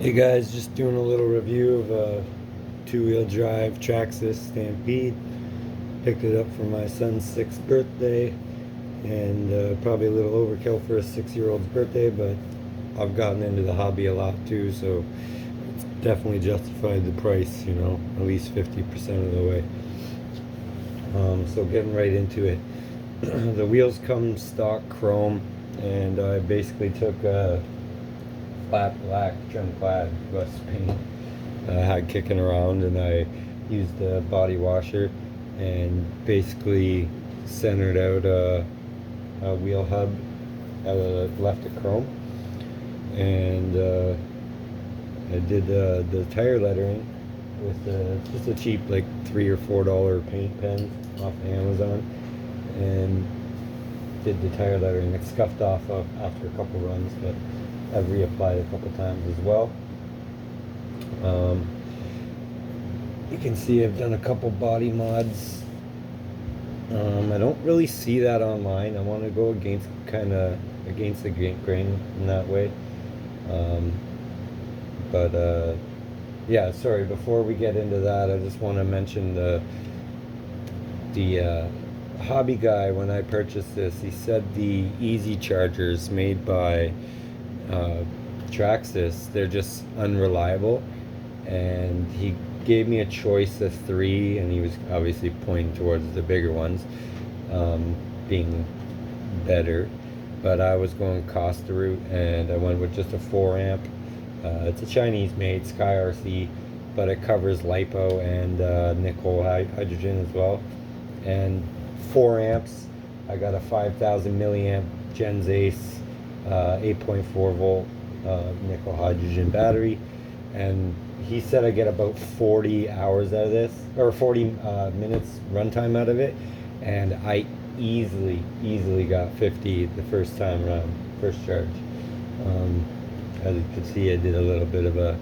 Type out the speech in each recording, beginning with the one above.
Hey guys, just doing a little review of a two-wheel drive Traxxas Stampede. Picked it up for my son's 6th birthday, and probably a little overkill for a 6-year-old's birthday, but I've gotten into the hobby a lot too, so it's definitely justified the price, you know, at least 50% of the way. So getting right into it. The wheels come stock chrome, and I basically took flat black trim clad rust paint I had kicking around, and I used a body washer and basically centered out a wheel hub left of chrome, and I did the tire lettering with just a cheap like $3 or $4 paint pen off Amazon, and did the tire lettering. It scuffed off after a couple runs, but I've reapplied a couple times as well. You can see I've done a couple body mods. I don't really see that online. I want to go against the grain in that way. Yeah, sorry, before we get into that, I just want to mention the hobby guy. When I purchased this, he said the easy chargers made by Traxxas, they're just unreliable, and he gave me a choice of 3, and he was obviously pointing towards the bigger ones being better, but I was going cost route, and I went with just a 4 amp. It's a Chinese made Skyrc, but it covers lipo and nickel hydrogen as well, and 4 amps. I got a 5,000 milliamp Gens Ace 8.4 volt nickel hydrogen battery, and he said I get about 40 hours out of this, or 40 minutes runtime out of it, and I easily got 50 the first time around, first charge. As you can see, I did a little bit of a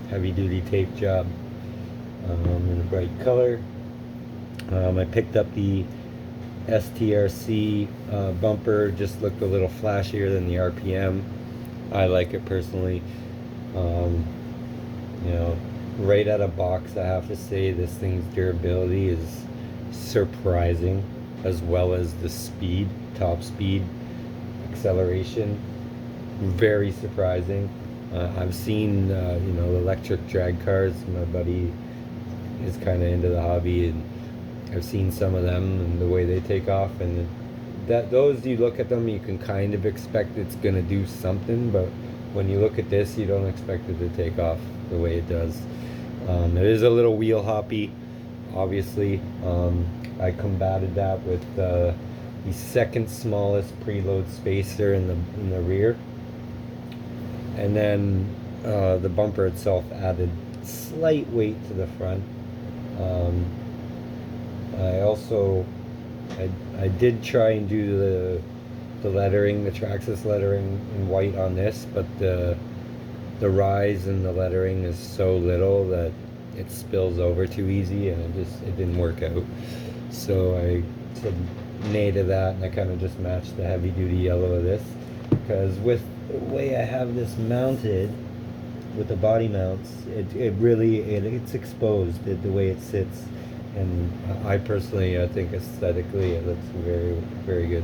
heavy duty tape job in a bright color. I picked up the STRC bumper, just looked a little flashier than the RPM. I like it personally. You know, right out of box, I have to say this thing's durability is surprising, as well as the speed, top speed, acceleration, very surprising. I've seen you know, electric drag cars. My buddy is kind of into the hobby, and I've seen some of them and the way they take off, and those, you look at them, you can kind of expect it's gonna do something, but when you look at this, you don't expect it to take off the way it does. It is a little wheel hoppy, obviously. I combated that with the second smallest preload spacer in the rear, and then the bumper itself added slight weight to the front. I did try and do the lettering, the Traxxas lettering in white on this, but the rise in the lettering is so little that it spills over too easy, and it didn't work out. So I said nay to that, and I kind of just matched the heavy duty yellow of this, because with the way I have this mounted with the body mounts, it's exposed the way it sits, and I personally, I think aesthetically it looks very, very good.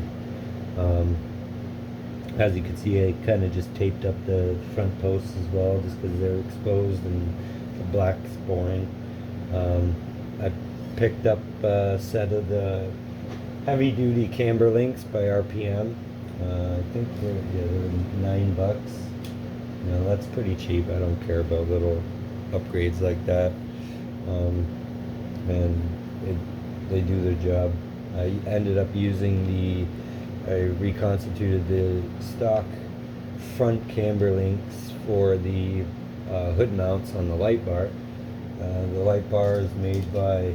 As you can see, I kind of just taped up the front posts as well, just because they're exposed and the black's boring. I picked up a set of the heavy duty camber links by RPM. I think they were $9. You know, that's pretty cheap. I don't care about little upgrades like that. And they do their job. I ended up using I reconstituted the stock front camber links for the hood mounts on the light bar. The light bar is made by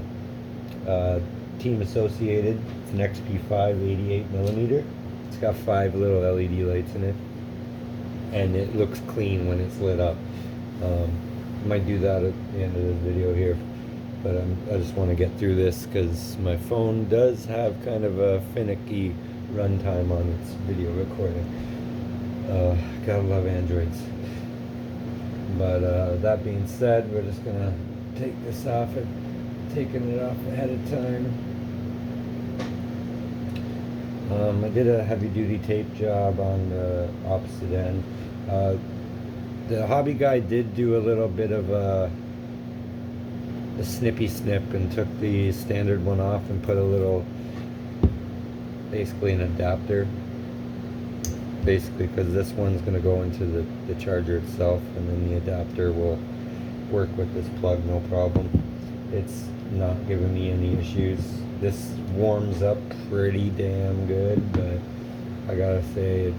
Team Associated. It's an XP5 88mm. It's got 5 little LED lights in it, and it looks clean when it's lit up. Might do that at the end of this video here, but I just want to get through this because my phone does have kind of a finicky runtime on its video recording. Gotta love Androids. But that being said, we're just gonna take this off. I've taken it off ahead of time. I did a heavy duty tape job on the opposite end. The hobby guy did do a little bit of a snippy snip and took the standard one off and put a little, basically an adapter, basically, because this one's going to go into the charger itself, and then the adapter will work with this plug no problem. It's not giving me any issues. This warms up pretty damn good, but I gotta say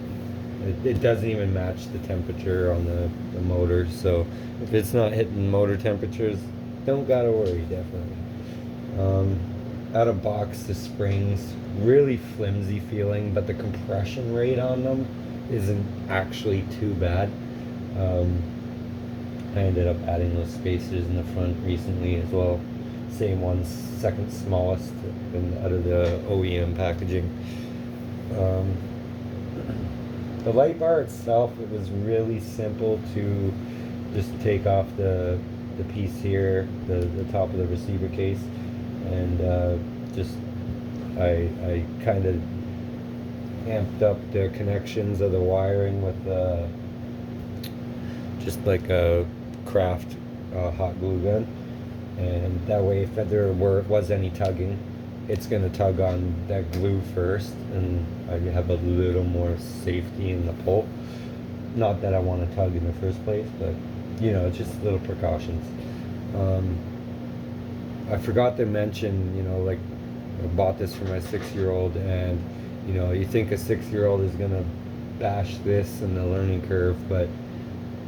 it doesn't even match the temperature on the motor. So if it's not hitting motor temperatures, don't gotta worry, definitely. Out of box, the springs, really flimsy feeling, but the compression rate on them isn't actually too bad. I ended up adding those spacers in the front recently as well. Same ones, second smallest out of the OEM packaging. The light bar itself, it was really simple to just take off the piece here, the top of the receiver case, and I kind of amped up the connections of the wiring with just like a craft hot glue gun, and that way if there was any tugging, it's going to tug on that glue first, and I have a little more safety in the pull. Not that I want to tug in the first place, but you know, it's just little precautions. I forgot to mention, you know, like, I bought this for my 6-year-old, and you know, you think a 6-year-old is gonna bash this in the learning curve, but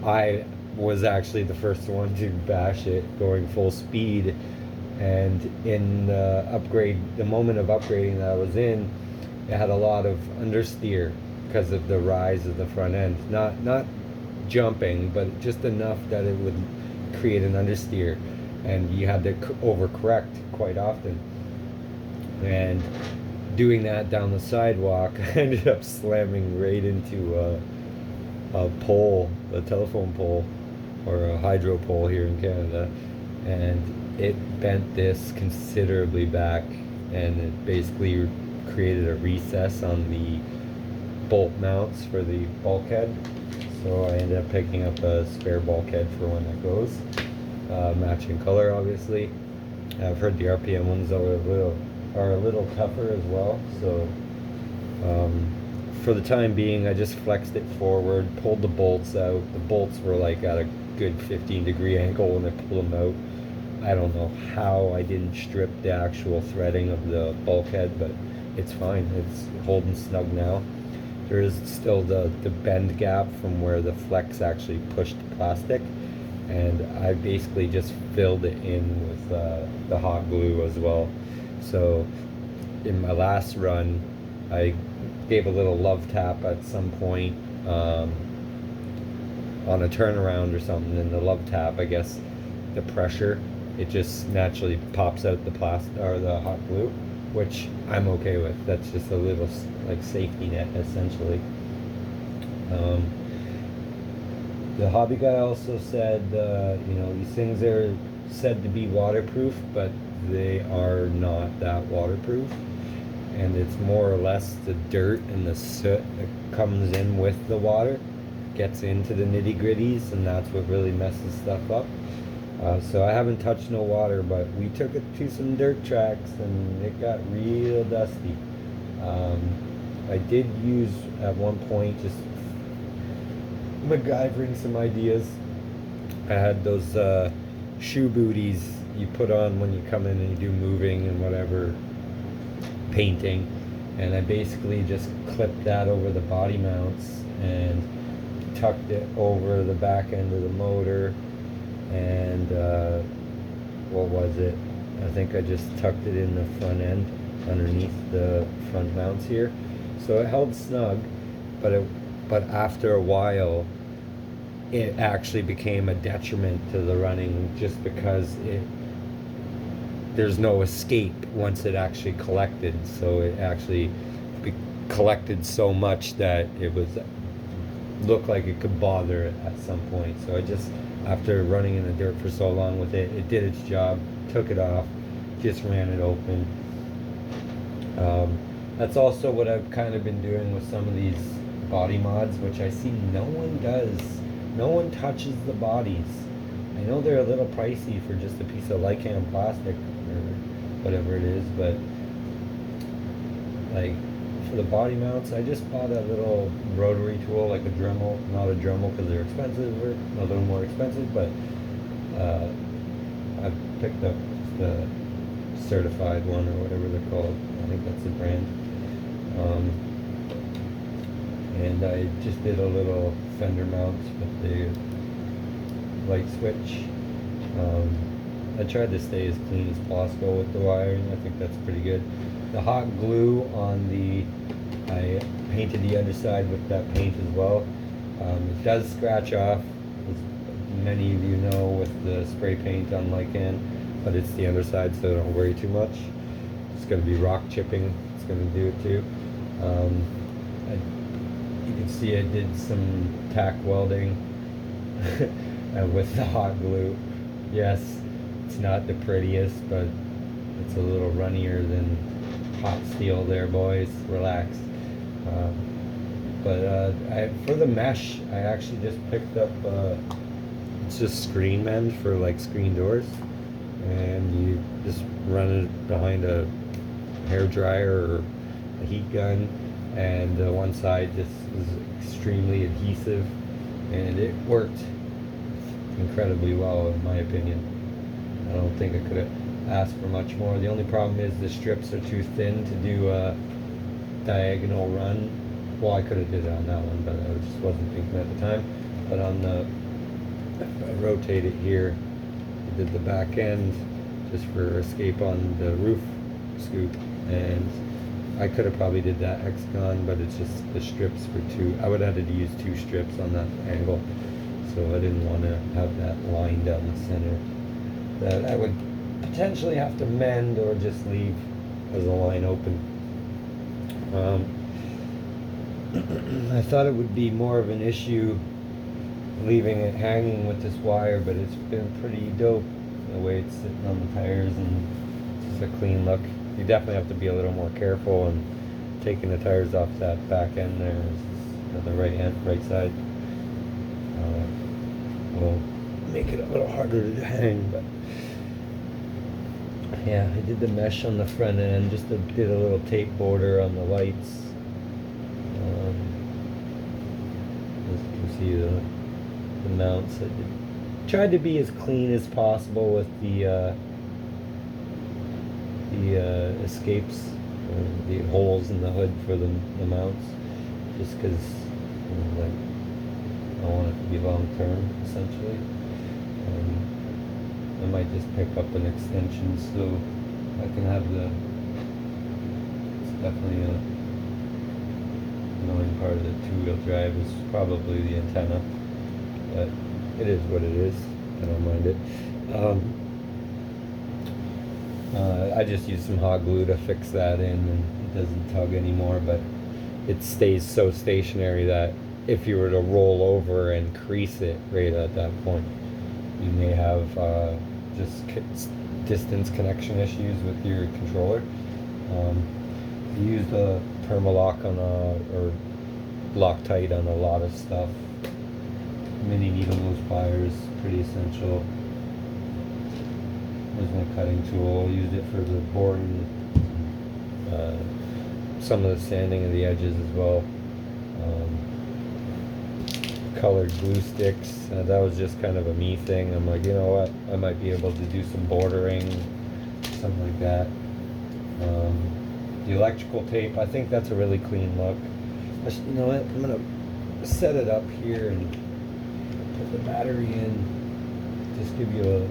I was actually the first one to bash it going full speed. And in the moment of upgrading that I was in, it had a lot of understeer because of the rise of the front end. Not jumping, but just enough that it would create an understeer, and you had to overcorrect quite often. And doing that down the sidewalk, I ended up slamming right into a pole, a telephone pole, or a hydro pole here in Canada, and it bent this considerably back, and it basically created a recess on the bolt mounts for the bulkhead. So I ended up picking up a spare bulkhead for when that goes, matching color obviously. I've heard the RPM ones are a little tougher as well, so for the time being I just flexed it forward, pulled the bolts out. The bolts were like at a good 15-degree angle when I pulled them out. I don't know how I didn't strip the actual threading of the bulkhead, but it's fine. It's holding snug now. There is still the bend gap from where the flex actually pushed the plastic, and I basically just filled it in with the hot glue as well. So in my last run, I gave a little love tap at some point on a turnaround or something, and the love tap, I guess the pressure, it just naturally pops out the plastic or the hot glue, which I'm okay with. That's just a little like safety net essentially. The hobby guy also said, you know, these things are said to be waterproof, but they are not that waterproof, and it's more or less the dirt and the soot that comes in with the water gets into the nitty-gritties, and that's what really messes stuff up. So I haven't touched no water, but we took it to some dirt tracks and it got real dusty. I did use at one point just MacGyvering some ideas. I had those shoe booties you put on when you come in and you do moving and whatever, painting, and I basically just clipped that over the body mounts and tucked it over the back end of the motor, and what was it? I think I just tucked it in the front end underneath the front mounts here, so it held snug. But after a while, it actually became a detriment to the running, just because there's no escape once it actually collected. So it actually collected so much that it was looked like it could bother it at some point. So I just, after running in the dirt for so long with it, it did its job, took it off, just ran it open. That's also what I've kind of been doing with some of these body mods, which I see no one does. No one touches the bodies. I know they're a little pricey for just a piece of Lycan plastic or whatever it is, but like for the body mounts, I just bought a little rotary tool, like a Dremel. Not a Dremel because they're expensive, or a little more expensive, but I picked up the certified one, or whatever they're called. I think that's the brand. And I just did a little fender mount with the light switch. I tried to stay as clean as possible with the wiring. I think that's pretty good. The hot glue on the, I painted the underside with that paint as well. It does scratch off, as many of you know, with the spray paint on Lycan, but it's the underside, so don't worry too much. It's going to be rock chipping. It's going to do it too. You can see I did some tack welding with the hot glue. Yes, it's not the prettiest, but it's a little runnier than hot steel there, boys. Relax. For the mesh, I actually just picked up, it's just screen mend for like screen doors, and you just run it behind a hair dryer or a heat gun, and one side just is extremely adhesive, and it worked incredibly well in my opinion. I don't think I could have asked for much more. The only problem is the strips are too thin to do a diagonal run. Well, I could have did it on that one, but I just wasn't thinking at the time. But on the, if I rotate it here, I did the back end just for escape on the roof scoop, and I could have probably did that hexagon, but it's just the strips were too, I would have had to use 2 strips on that angle, so I didn't want to have that line down the center that I would potentially have to mend or just leave as a line open. I thought it would be more of an issue leaving it hanging with this wire, but it's been pretty dope the way it's sitting on the tires, and it's just a clean look. You definitely have to be a little more careful, and taking the tires off that back end there is the right side will make it a little harder to hang. But yeah, I did the mesh on the front end, just did a little tape border on the lights. As you can see, the mounts, I tried to be as clean as possible with the escapes, the holes in the hood for the mounts, just because like, I want it to be long term essentially. I might just pick up an extension so I can have it's definitely a annoying part of the 2-wheel drive is probably the antenna, but it is what it is. I don't mind it. I just used some hot glue to fix that in, and it doesn't tug anymore, but it stays so stationary that if you were to roll over and crease it right at that point, you may have just distance connection issues with your controller. You used a Permalock on or Loctite on a lot of stuff. Mini needle nose pliers, pretty essential. There's my cutting tool. Used it for the boring, some of the sanding of the edges as well. Colored glue sticks. That was just kind of a me thing. I'm like, you know what? I might be able to do some bordering, something like that. The electrical tape, I think that's a really clean look. You know what? I'm gonna set it up here and put the battery in. Just give you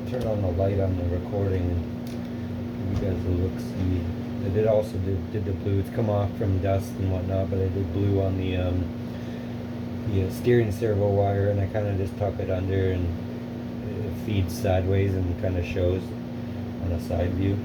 turn on the light on the recording and give you guys a look. See, I did also did the blue. It's come off from dust and whatnot, but I did blue on the steering servo wire, and I kind of just tuck it under, and it feeds sideways and kind of shows on a side view.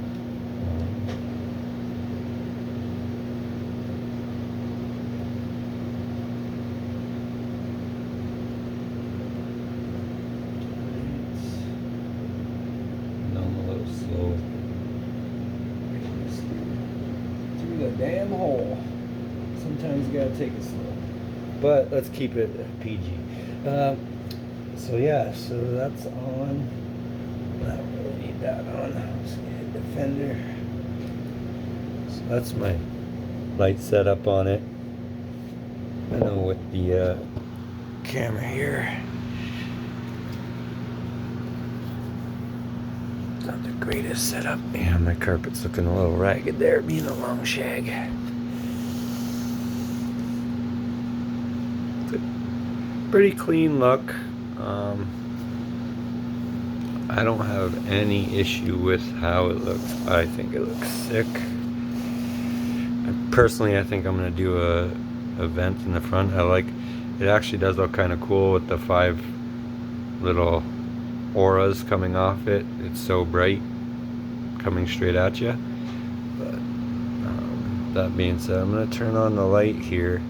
damn hole. Sometimes you gotta take it slow. But let's keep it PG. So yeah, so that's on. I don't really need that on. Let's get the fender. So that's my light setup on it. I know with the camera here. Not the greatest setup. Yeah, my carpet's looking a little ragged there, being a long shag. It's a pretty clean look. I don't have any issue with how it looks. I think it looks sick. Personally, I think I'm gonna do a vent in the front. I like it. Actually does look kind of cool with the 5 little auras coming off it. It's so bright, coming straight at you. But that being said, I'm gonna turn on the light here.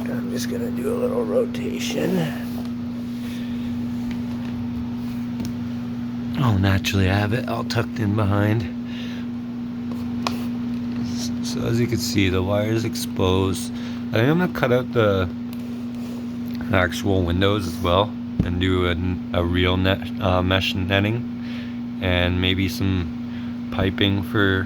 I'm just gonna do a little rotation. Oh, naturally I have it all tucked in behind. So as you can see, the wire is exposed. I think I'm gonna cut out the actual windows as well and do a real mesh netting, and maybe some piping for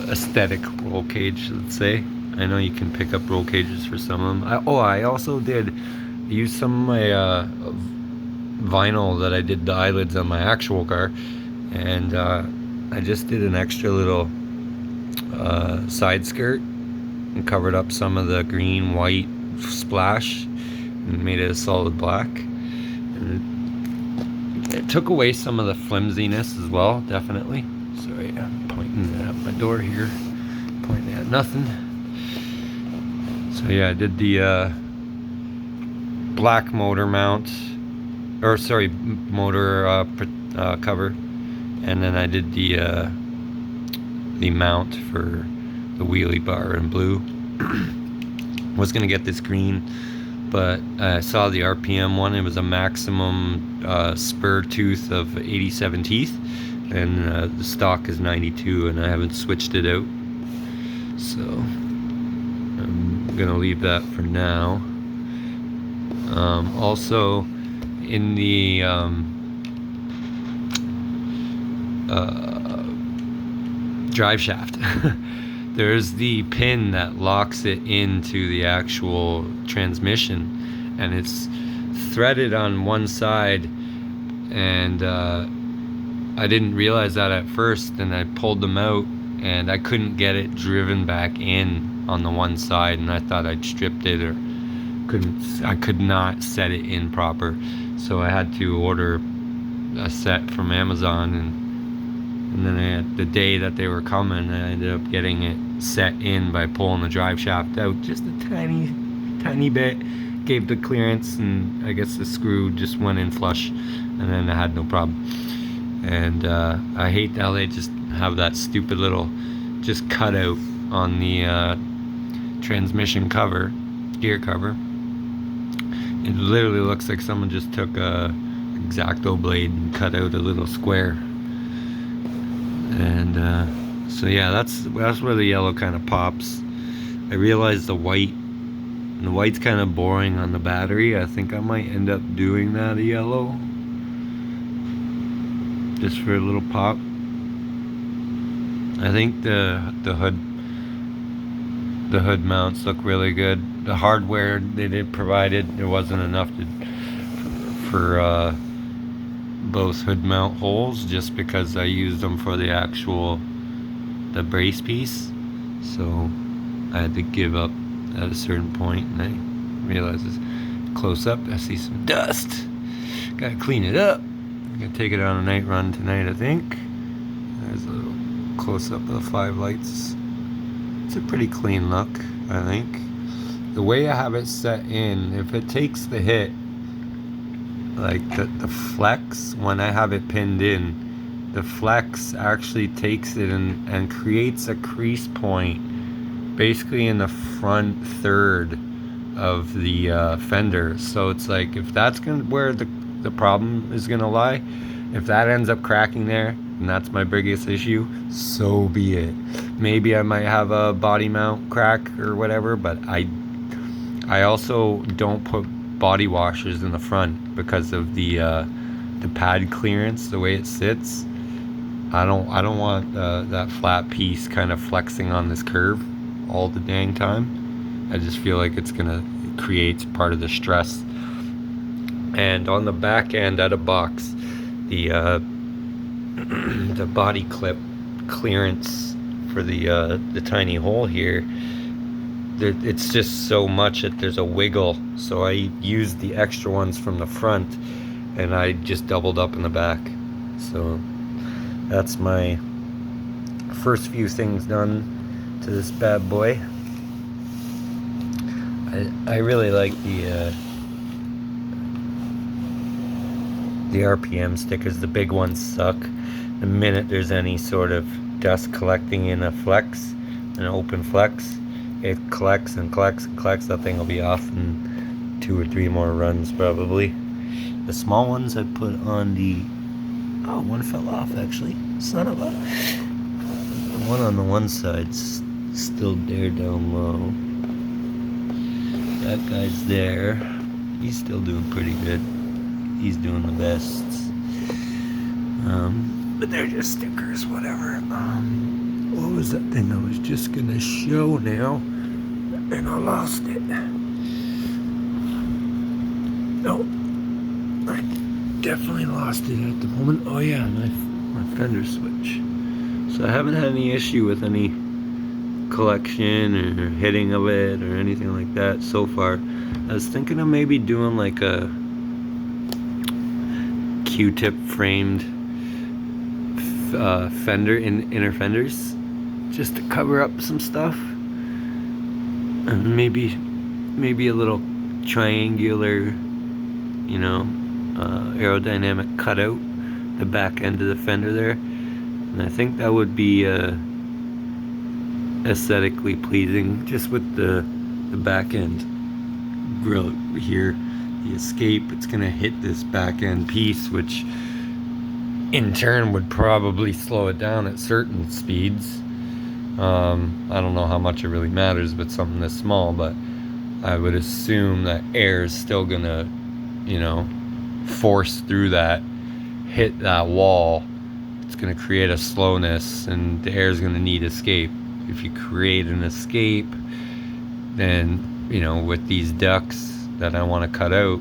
aesthetic roll cage, let's say. I know you can pick up roll cages for some of them. I also did use some of my vinyl that I did the eyelids on my actual car, and I just did an extra little side skirt and covered up some of the green white splash and made it a solid black, and it took away some of the flimsiness as well, definitely. Sorry, I'm pointing at my door here, pointing at nothing. So yeah, I did the black motor mount, or sorry, motor cover, and then I did the mount for the wheelie bar in blue. Was gonna get this green, but I saw the RPM one. It was a maximum spur tooth of 87 teeth, and the stock is 92, and I haven't switched it out, so I'm gonna leave that for now. Also, in the drive shaft there's the pin that locks it into the actual transmission, and it's threaded on one side, and I didn't realize that at first, and I pulled them out and I couldn't get it driven back in on the one side, and I thought I'd stripped it, or I could not set it in proper, so I had to order a set from Amazon, and then the day that they were coming, I ended up getting it set in by pulling the drive shaft out just a tiny bit, gave the clearance, and I guess the screw just went in flush, and then I had no problem. And I hate how they just have that stupid little just cutout on the transmission cover, gear cover. It literally looks like someone just took a X-Acto blade and cut out a little square. And so yeah, that's where the yellow kind of pops. I realized the white's kind of boring on the battery. I think I might end up doing that a yellow, just for a little pop. I think the hood mounts look really good. The hardware they did provided, there wasn't enough for both hood mount holes, just because I used them for the brace piece, so I had to give up at a certain point, and I realized this close up, I see some dust, gotta clean it up. I'm gonna take it on a night run tonight, I think. There's a little close up of the 5 lights. It's a pretty clean look, I think. The way I have it set in, if it takes the hit, like the flex, when I have it pinned in, the flex actually takes it and creates a crease point basically in the front third of the fender. So it's like, if that's where the problem is gonna lie, if that ends up cracking there, and that's my biggest issue, so be it. Maybe I might have a body mount crack or whatever, but I also don't put body washers in the front because of the pad clearance, the way it sits. I don't want that flat piece kind of flexing on this curve all the dang time. I just feel like it's gonna create part of the stress. And on the back end out of box, the the body clip clearance for the tiny hole here, it's just so much that there's a wiggle. So I used the extra ones from the front, and I just doubled up in the back. So that's my first few things done to this bad boy. I really like the RPM stickers. The big ones suck. The minute there's any sort of dust collecting in a flex, an open flex, it collects and collects and collects. That thing will be off in 2 or 3 more runs probably. The small ones I put on the... Oh, one fell off actually. Son of a... The one on the one side's still there down low. That guy's there. He's still doing pretty good. He's doing the best. But they're just stickers, whatever. What was that thing I was just gonna show now? And I lost it. No, I definitely lost it at the moment. Oh yeah, my fender switch. So I haven't had any issue with any collection or hitting of it or anything like that so far. I was thinking of maybe doing like a Q-tip framed fender inner fenders, just to cover up some stuff, and maybe a little triangular, you know, aerodynamic cutout the back end of the fender there, and I think that would be aesthetically pleasing, just with the back end grill here. The escape, it's gonna hit this back end piece, which in turn would probably slow it down at certain speeds. I don't know how much it really matters with something this small, but I would assume that air is still gonna, you know, force through that, hit that wall. It's gonna create a slowness, and the air is gonna need escape. If you create an escape, then, you know, with these ducts that I want to cut out,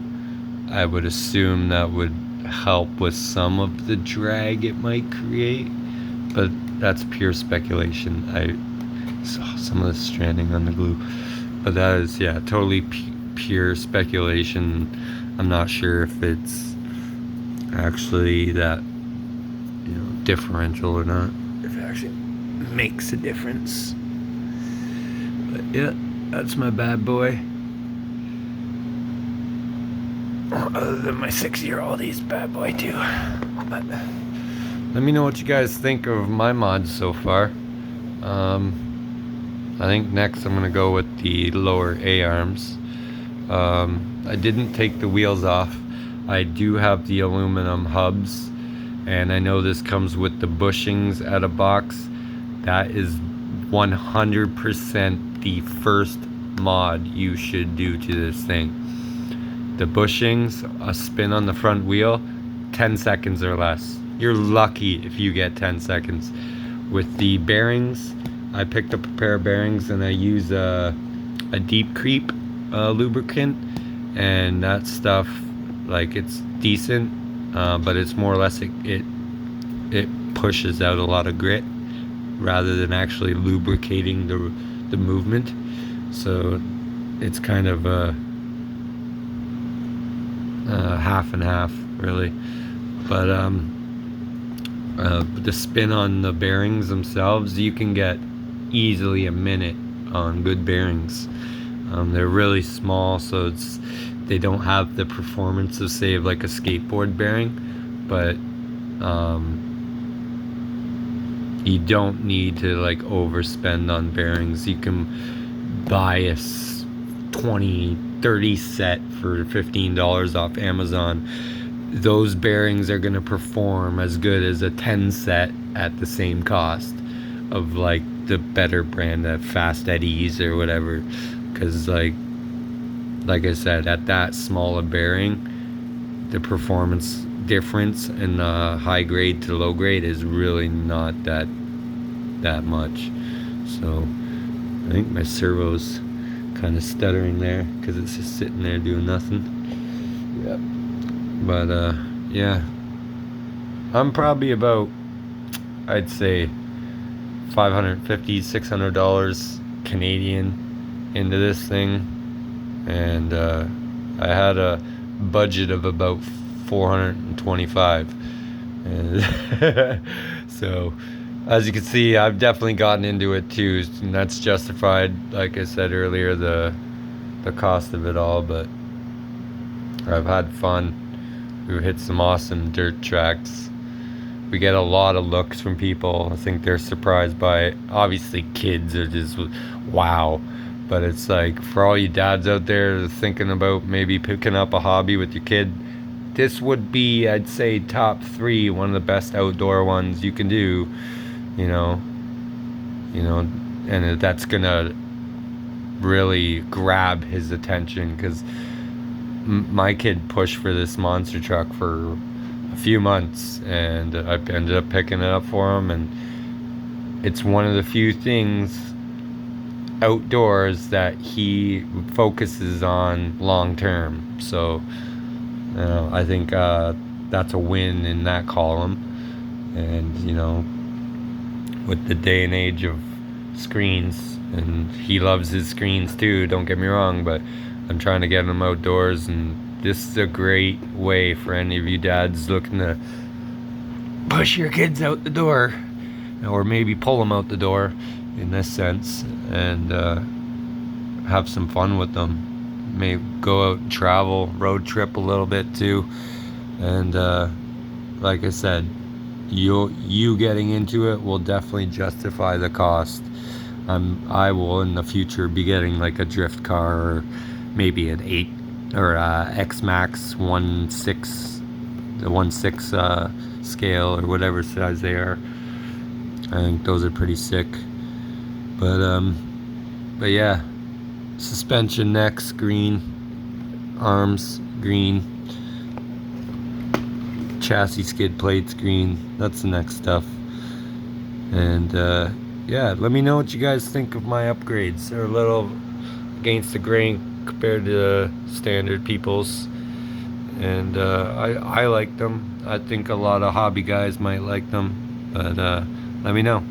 I would assume that would help with some of the drag it might create, but that's pure speculation. I saw some of the stranding on the glue, but that is, yeah, totally pure speculation. I'm not sure if it's actually that, you know, differential or not, if it actually makes a difference. But yeah, that's my bad boy. Other than my 6-year-old, he's a bad boy too. But let me know what you guys think of my mods so far. I think next I'm gonna go with the lower A-arms. I didn't take the wheels off. I do have the aluminum hubs, and I know this comes with the bushings out of box. That is 100% the first mod you should do to this thing. The bushings, a spin on the front wheel, 10 seconds or less. You're lucky if you get 10 seconds. With the bearings, I picked up a pair of bearings, and I use a deep creep lubricant, and that stuff, like, it's decent, but it's more or less it pushes out a lot of grit rather than actually lubricating the movement. So it's kind of half and half, really. But the spin on the bearings themselves, you can get easily a minute on good bearings. They're really small, so they don't have the performance of, say, of like a skateboard bearing, but you don't need to like overspend on bearings. You can buy a 20-30 set for $15 off Amazon, those bearings are going to perform as good as a 10 set at the same cost of like the better brand, that Fast Eddies or whatever. Because like I said, at that smaller bearing, the performance difference in high grade to low grade is really not that much. So I think my servo's kind of stuttering there because it's just sitting there doing nothing. Yep. But yeah, I'm probably about, I'd say $550, $600 Canadian into this thing, and I had a budget of about 425, and so as you can see, I've definitely gotten into it too, and that's justified, like I said earlier, the cost of it all. But I've had fun. We've hit some awesome dirt tracks. We get a lot of looks from people. I think they're surprised by it. Obviously kids are just wow, but it's like, for all you dads out there thinking about maybe picking up a hobby with your kid, this would be, I'd say, top 3, one of the best outdoor ones you can do, you know, and that's gonna really grab his attention, because my kid pushed for this monster truck for a few months, and I ended up picking it up for him, and it's one of the few things outdoors that he focuses on long term. So I think that's a win in that column. And with the day and age of screens, and he loves his screens too, don't get me wrong, but I'm trying to get him outdoors, and this is a great way for any of you dads looking to push your kids out the door, or maybe pull them out the door in this sense, and have some fun with them. Maybe go out and travel, road trip a little bit too. And like I said, you getting into it will definitely justify the cost. I will in the future be getting like a drift car, or maybe an 8 or X-Max 1/6, the 1/6 scale, or whatever size they are. I think those are pretty sick. But yeah, suspension necks green, arms green, chassis skid plates green. That's the next stuff. And yeah, let me know what you guys think of my upgrades. They're a little against the grain compared to standard people's, and I like them. I think a lot of hobby guys might like them, but let me know.